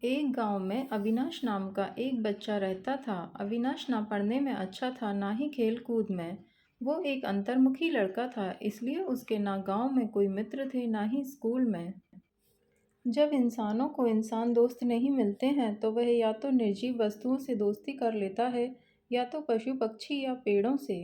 एक गांव में अविनाश नाम का एक बच्चा रहता था। अविनाश ना पढ़ने में अच्छा था, ना ही खेल कूद में। वो एक अंतर्मुखी लड़का था, इसलिए उसके ना गांव में कोई मित्र थे, ना ही स्कूल में। जब इंसानों को इंसान दोस्त नहीं मिलते हैं तो वह या तो निर्जीव वस्तुओं से दोस्ती कर लेता है, या तो पशु पक्षी या पेड़ों से।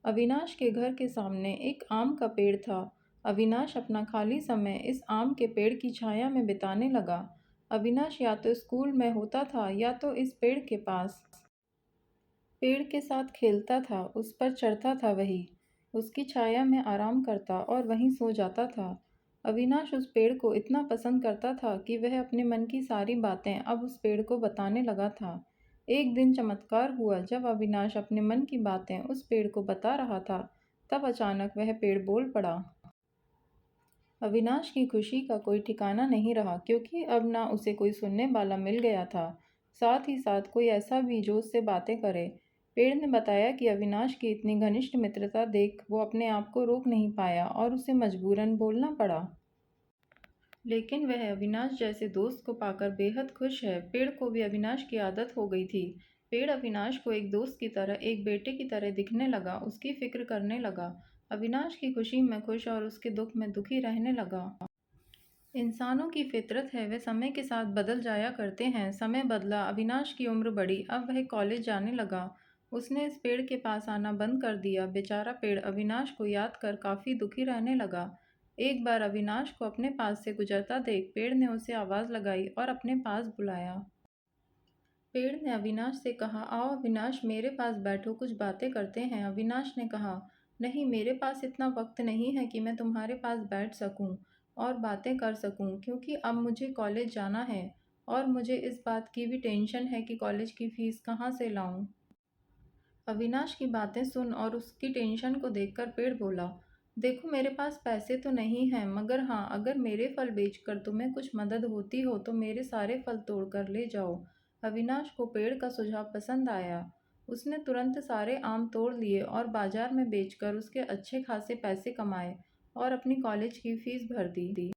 अविनाश के घर के सामने एक आम का पेड़ था। अविनाश अपना खाली समय इस आम के पेड़ की छाया में बिताने लगा। अविनाश या तो स्कूल में होता था, या तो इस पेड़ के पास पेड़ के साथ खेलता था, उस पर चढ़ता था, वही उसकी छाया में आराम करता और वहीं सो जाता था। अविनाश उस पेड़ को इतना पसंद करता था कि वह अपने मन की सारी बातें अब उस पेड़ को बताने लगा था। एक दिन चमत्कार हुआ। जब अविनाश अपने मन की बातें उस पेड़ को बता रहा था, तब अचानक वह पेड़ बोल पड़ा। अविनाश की खुशी का कोई ठिकाना नहीं रहा, क्योंकि अब ना उसे कोई सुनने वाला मिल गया था, साथ ही साथ कोई ऐसा भी जो उससे बातें करे। पेड़ ने बताया कि अविनाश की इतनी घनिष्ठ मित्रता देख वो अपने आप को रोक नहीं पाया और उसे मजबूरन बोलना पड़ा। लेकिन वह अविनाश जैसे दोस्त को पाकर बेहद खुश है। पेड़ को भी अविनाश की आदत हो गई थी। पेड़ अविनाश को एक दोस्त की तरह, एक बेटे की तरह दिखने लगा, उसकी फिक्र करने लगा। अविनाश की खुशी में खुश और उसके दुख में दुखी रहने लगा। इंसानों की फितरत है, वे समय के साथ बदल जाया करते हैं। समय बदला, अविनाश की उम्र बढ़ी, अब वह कॉलेज जाने लगा। उसने इस पेड़ के पास आना बंद कर दिया। बेचारा पेड़ अविनाश को याद कर काफ़ी दुखी रहने लगा। एक बार अविनाश को अपने पास से गुजरता देख पेड़ ने उसे आवाज़ लगाई और अपने पास बुलाया। पेड़ ने अविनाश से कहा, आओ अविनाश, मेरे पास बैठो, कुछ बातें करते हैं। अविनाश ने कहा, नहीं, मेरे पास इतना वक्त नहीं है कि मैं तुम्हारे पास बैठ सकूं और बातें कर सकूं, क्योंकि अब मुझे कॉलेज जाना है और मुझे इस बात की भी टेंशन है कि कॉलेज की फीस कहाँ से लाऊं। अविनाश की बातें सुन और उसकी टेंशन को देखकर पेड़ बोला, देखो, मेरे पास पैसे तो नहीं हैं, मगर हाँ, अगर मेरे फल बेचकर तुम्हें कुछ मदद होती हो तो मेरे सारे फल तोड़कर ले जाओ। अविनाश को पेड़ का सुझाव पसंद आया। उसने तुरंत सारे आम तोड़ लिए और बाजार में बेचकर उसके अच्छे खासे पैसे कमाए और अपनी कॉलेज की फीस भर दी।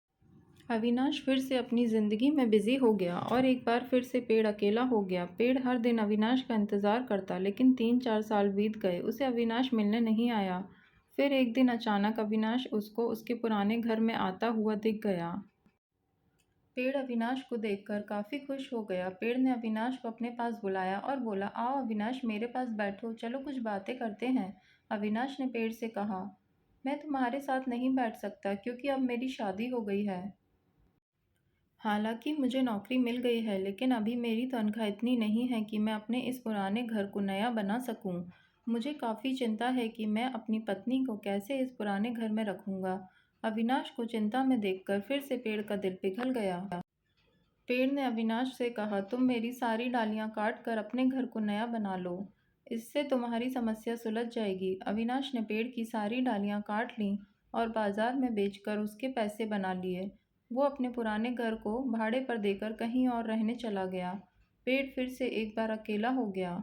अविनाश फिर से अपनी ज़िंदगी में बिज़ी हो गया और एक बार फिर से पेड़ अकेला हो गया। पेड़ हर दिन अविनाश का इंतज़ार करता, लेकिन 3-4 साल बीत गए, उसे अविनाश मिलने नहीं आया। फिर एक दिन अचानक अविनाश उसको उसके पुराने घर में आता हुआ दिख गया। पेड़ अविनाश को देखकर काफ़ी खुश हो गया। पेड़ ने अविनाश को अपने पास बुलाया और बोला, आओ अविनाश, मेरे पास बैठो, चलो कुछ बातें करते हैं। अविनाश ने पेड़ से कहा, मैं तुम्हारे साथ नहीं बैठ सकता, क्योंकि अब मेरी शादी हो गई है। हालांकि मुझे नौकरी मिल गई है, लेकिन अभी मेरी तनख्वाह इतनी नहीं है कि मैं अपने इस पुराने घर को नया बना सकूं। मुझे काफ़ी चिंता है कि मैं अपनी पत्नी को कैसे इस पुराने घर में रखूंगा। अविनाश को चिंता में देखकर फिर से पेड़ का दिल पिघल गया। पेड़ ने अविनाश से कहा, तुम मेरी सारी डालियां काट कर अपने घर को नया बना लो, इससे तुम्हारी समस्या सुलझ जाएगी। अविनाश ने पेड़ की सारी डालियां काट लीं और बाजार में बेचकर उसके पैसे बना लिए। वो अपने पुराने घर को भाड़े पर देकर कहीं और रहने चला गया। पेड़ फिर से एक बार अकेला हो गया।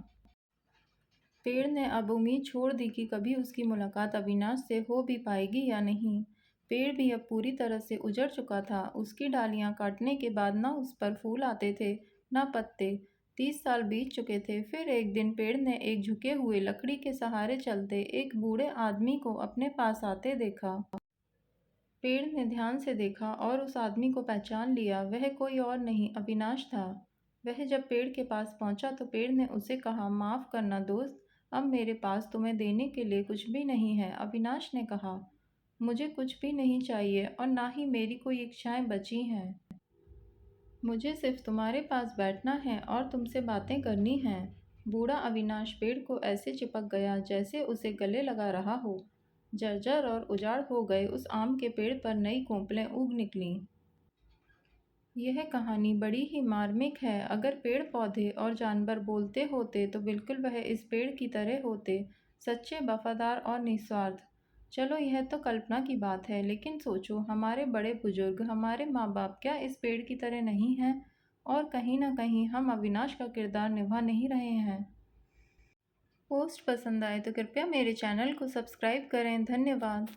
पेड़ ने अब उम्मीद छोड़ दी कि कभी उसकी मुलाकात अविनाश से हो भी पाएगी या नहीं। पेड़ भी अब पूरी तरह से उजड़ चुका था। उसकी डालियां काटने के बाद न उस पर फूल आते थे, न पत्ते। 30 साल बीत चुके थे। फिर एक दिन पेड़ ने एक झुके हुए लकड़ी के सहारे चलते एक बूढ़े आदमी को अपने पास आते देखा। पेड़ ने ध्यान से देखा और उस आदमी को पहचान लिया। वह कोई और नहीं, अविनाश था। वह जब पेड़ के पास पहुंचा तो पेड़ ने उसे कहा, माफ़ करना दोस्त, अब मेरे पास तुम्हें देने के लिए कुछ भी नहीं है। अविनाश ने कहा, मुझे कुछ भी नहीं चाहिए और ना ही मेरी कोई इच्छाएं बची हैं। मुझे सिर्फ तुम्हारे पास बैठना है और तुमसे बातें करनी हैं। बूढ़ा अविनाश पेड़ को ऐसे चिपक गया जैसे उसे गले लगा रहा हो। जर्जर और उजाड़ हो गए उस आम के पेड़ पर नई कोंपलें उग निकलीं। यह कहानी बड़ी ही मार्मिक है। अगर पेड़ पौधे और जानवर बोलते होते तो बिल्कुल वह इस पेड़ की तरह होते, सच्चे, वफादार और निस्वार्थ। चलो, यह तो कल्पना की बात है, लेकिन सोचो, हमारे बड़े बुजुर्ग, हमारे माँ बाप क्या इस पेड़ की तरह नहीं हैं? और कहीं ना कहीं हम अविनाश का किरदार निभा नहीं रहे हैं। पोस्ट पसंद आए तो कृपया मेरे चैनल को सब्सक्राइब करें। धन्यवाद।